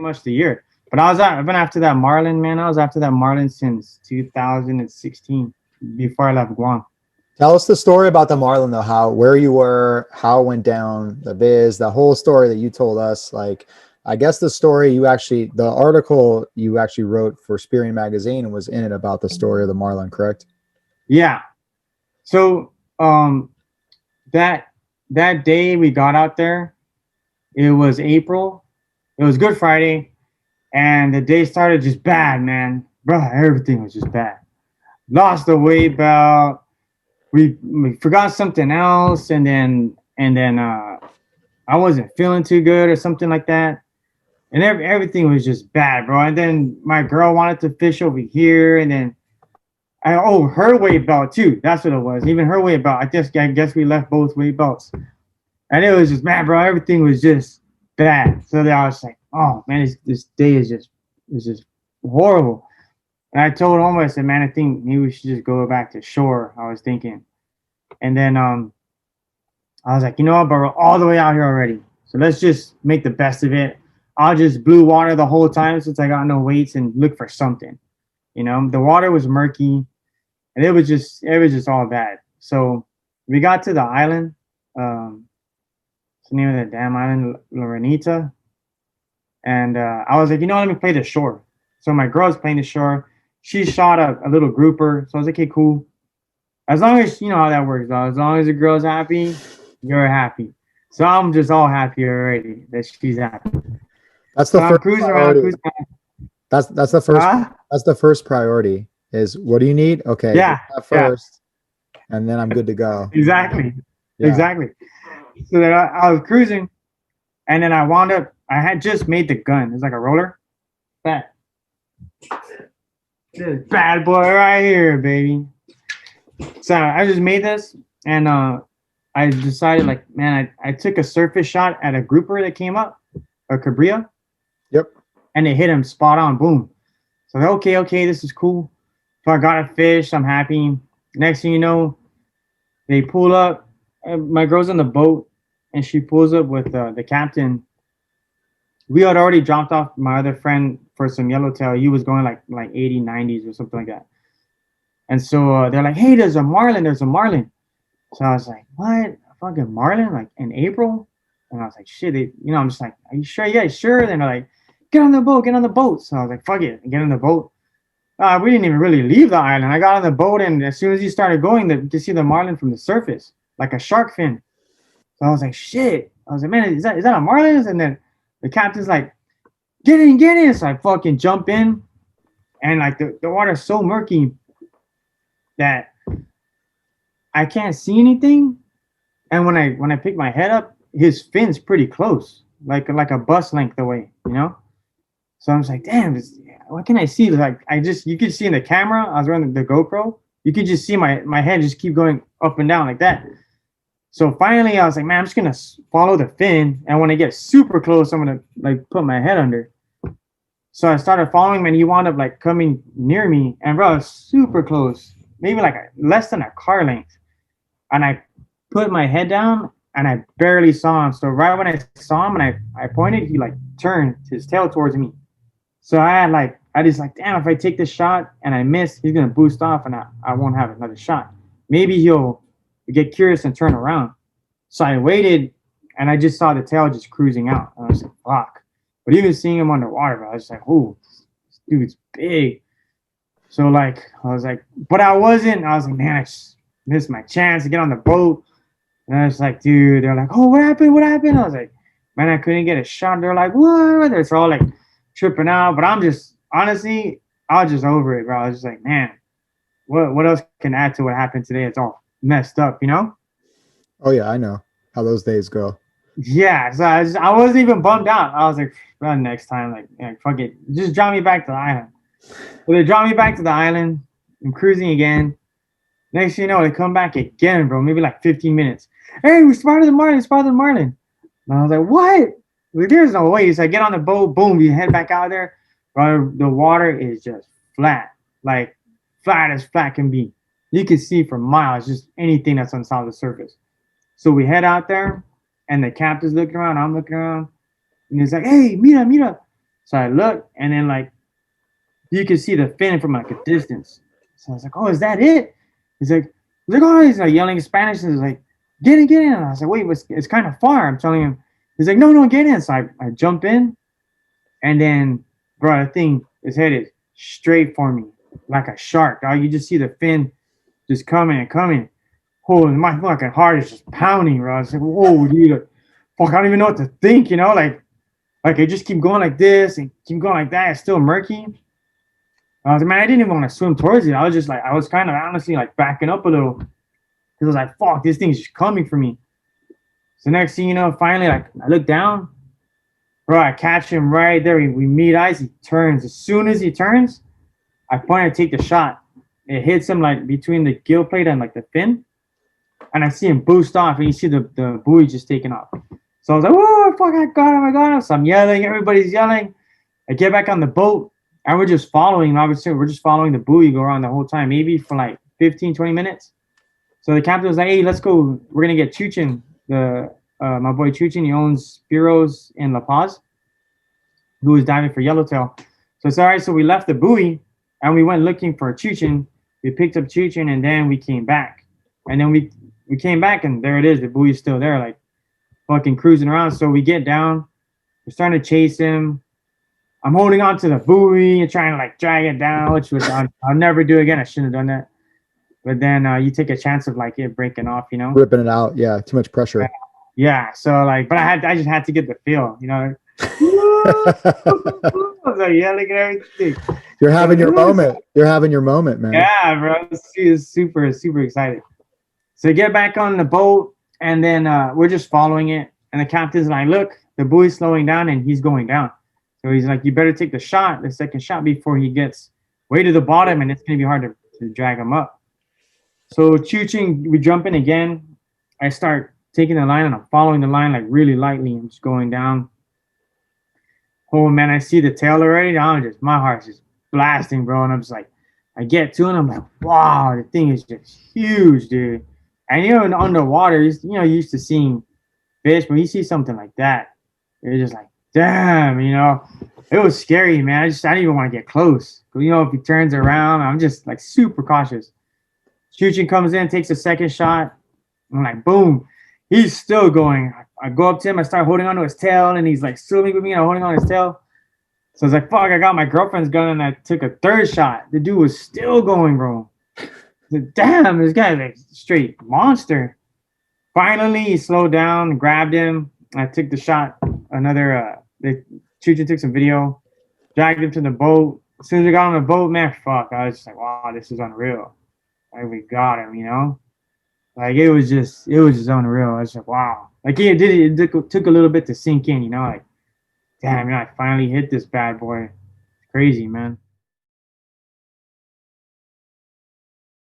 pretty much the year. But I've been after that marlin, man. I was after that marlin since 2016, before I left Guam. Tell us the story about the marlin, though. Where you were, how it went down, the biz, the whole story that you told us. Like, I guess the story the article you actually wrote for Spearing Magazine was in it about the story of the marlin, correct? Yeah. So that day we got out there, it was April. It was Good Friday, and the day started just bad, man. Bro, everything was just bad. Lost the weight belt. We forgot something else, and then I wasn't feeling too good or something like that. And everything was just bad, bro. And then my girl wanted to fish over here, and then her weight belt too. That's what it was. Even her weight belt. I guess we left both weight belts, and it was just, man, bro. Everything was just bad. So then I was like, oh man, this day is just horrible. And I told him, I said, man, I think maybe we should just go back to shore. I was thinking, and then I was like, you know what, but we're all the way out here already, so let's just make the best of it. I'll just blue water the whole time since I got no weights and look for something. You know, the water was murky, and it was just all bad. So we got to the island. What's the name of the damn island? Lorenita. And I was like, you know, let me play the shore. So my girl's playing the shore. She shot a little grouper. So I was like, okay, cool. As long as, you know how that works, though. As long as the girl's happy, you're happy. So I'm just all happy already that she's happy. That's the so first cruising priority. around. That's the first. That's the first priority. Is what do you need? Okay, yeah, first, and then I'm good to go. Exactly, yeah. Exactly. So then I was cruising, and then I wound up. I had just made the gun. It's like a roller. This bad boy right here, baby. So I just made this, and I decided, like, man, I took a surface shot at a grouper that came up, a cabria. Yep. And it hit him spot on, boom. So okay, this is cool. So I got a fish, I'm happy. Next thing you know, they pull up. My girl's in the boat, and she pulls up with the captain. We had already dropped off my other friend for some yellowtail. He was going like 80, 90s or something like that. And so they're like, hey, there's a marlin. So I was like, what? A fucking marlin? Like in April? And I was like, shit. I'm just like, are you sure? Yeah, sure. Then they're like, get on the boat. So I was like, fuck it, get on the boat. We didn't even really leave the island. I got on the boat, and as soon as he started going, you could see the marlin from the surface, like a shark fin. So I was like, shit. I was like, man, is that a marlin? And then the captain's like, get in. So I fucking jump in, and like the water's so murky that I can't see anything. And when I pick my head up, his fin's pretty close, like a bus length away, you know? So I was like, damn, what can I see? Like, you could see in the camera, I was running the GoPro, you could just see my head just keep going up and down like that. So finally I was like, man, I'm just gonna follow the fin, and when I get super close, I'm gonna like put my head under. So I started following him, and he wound up like coming near me, and bro, was super close, maybe like less than a car length. And I put my head down, and I barely saw him. So right when I saw him and I pointed, he like turned his tail towards me. So I just like, damn, if I take this shot and I miss, he's gonna boost off, and I won't have another shot. Maybe he'll get curious and turn around. So I waited, and I just saw the tail just cruising out. And I was like, fuck. But even seeing him underwater, I was just like, oh, this dude's big. So like, I was like, I was like, man, I just missed my chance to get on the boat. And I was like, dude, they're like, oh, what happened? I was like, man, I couldn't get a shot. They're like, what? They're all like tripping out. But I'm just, honestly, I was just over it, bro. I was just like, man, what else can add to what happened today? It's all messed up, you know? Oh, yeah, I know how those days go. Yeah, so I wasn't even bummed out. I was like, well, next time, like, fuck it. Just drop me back to the island. So they drop me back to the island. I'm cruising again. Next thing you know, they come back again, bro. Maybe like 15 minutes. Hey, we spotted the marlin. And I was like, what? Like, there's no way. So I get on the boat. Boom, we head back out there. Bro, the water is just flat. Like, flat as flat can be. You can see for miles just anything that's on top of the surface. So we head out there, and the captain's looking around. I'm looking around. And he's like, hey, mira. So I look, and then like you can see the fin from like a distance. So I was like, oh, is that it? Oh, he's like yelling in Spanish, and he's like, get in. And I was like, wait, it's kind of far. I'm telling him. He's like, no, get in. So I jump in, and then, bro, the thing is headed straight for me like a shark, dog. You just see the fin just coming and coming. Oh, my fucking heart is just pounding, bro. I was like, whoa, dude. Fuck, I don't even know what to think, you know? Like I just keep going like this and keep going like that. It's still murky. I was like, man, I didn't even want to swim towards it. I was just like, I was kind of honestly like backing up a little. Because I was like, fuck, this thing's just coming for me. So next thing you know, finally, like, I look down. Bro, I catch him right there. We meet eyes. He turns. As soon as he turns, I point to take the shot. It hits him like between the gill plate and like the fin. And I see him boost off, and you see the buoy just taking off. So I was like, oh, fuck, I got him. So I'm yelling. Everybody's yelling. I get back on the boat, and we're just following. Obviously, we're just following the buoy go around the whole time, maybe for like 15, 20 minutes. So the captain was like, hey, let's go. We're going to get Chuchin, my boy Chuchin. He owns Spiros in La Paz, who was diving for yellowtail. So it's all right. So we left the buoy, and we went looking for Chuchin. We picked up Chuchin, and then we came back. And then we came back, and there it is. The buoy's still there, like fucking cruising around. So we get down. We're starting to chase him. I'm holding on to the buoy and trying to like drag it down, which was I'll never do again. I shouldn't have done that. But then you take a chance of like it breaking off, you know, ripping it out. Yeah, too much pressure. Yeah. So like, but I just had to get the feel, you know. I was like yelling and everything. You're having your moment. You're having your moment, man. Yeah, bro. It's super excited. So get back on the boat, and then we're just following it. And the captain's like, look, the buoy's slowing down, and he's going down. So he's like, you better take the second shot, before he gets way to the bottom, and it's going to be hard to drag him up. So Chuching, we jump in again. I start taking the line, and I'm following the line like really lightly. I'm just going down. Oh, man, I see the tail already. My heart's just blasting, bro. And I'm just like, I get to it, and I'm like, wow, the thing is just huge, dude. And, you know, in underwater, you know, you're used to seeing fish, but you see something like that, you're just like, damn, you know. It was scary, man. I didn't even want to get close. You know, if he turns around, I'm just like super cautious. Chuchin comes in, takes a second shot. I'm like, boom. He's still going. I go up to him, I start holding onto his tail, and he's like swimming with me, and I'm holding on his tail. So I was like, fuck, I got my girlfriend's gun, and I took a third shot. The dude was still going, bro. Like, damn, this guy's like straight monster. Finally, he slowed down, grabbed him. I took the shot. Chuchin took some video, dragged him to the boat. As soon as we got on the boat, man, fuck, I was just like, wow, this is unreal. Like, we got him, you know? Like, it was just unreal. I was like, wow. Like, it took a little bit to sink in, you know? Like, damn, I finally hit this bad boy. It's crazy, man.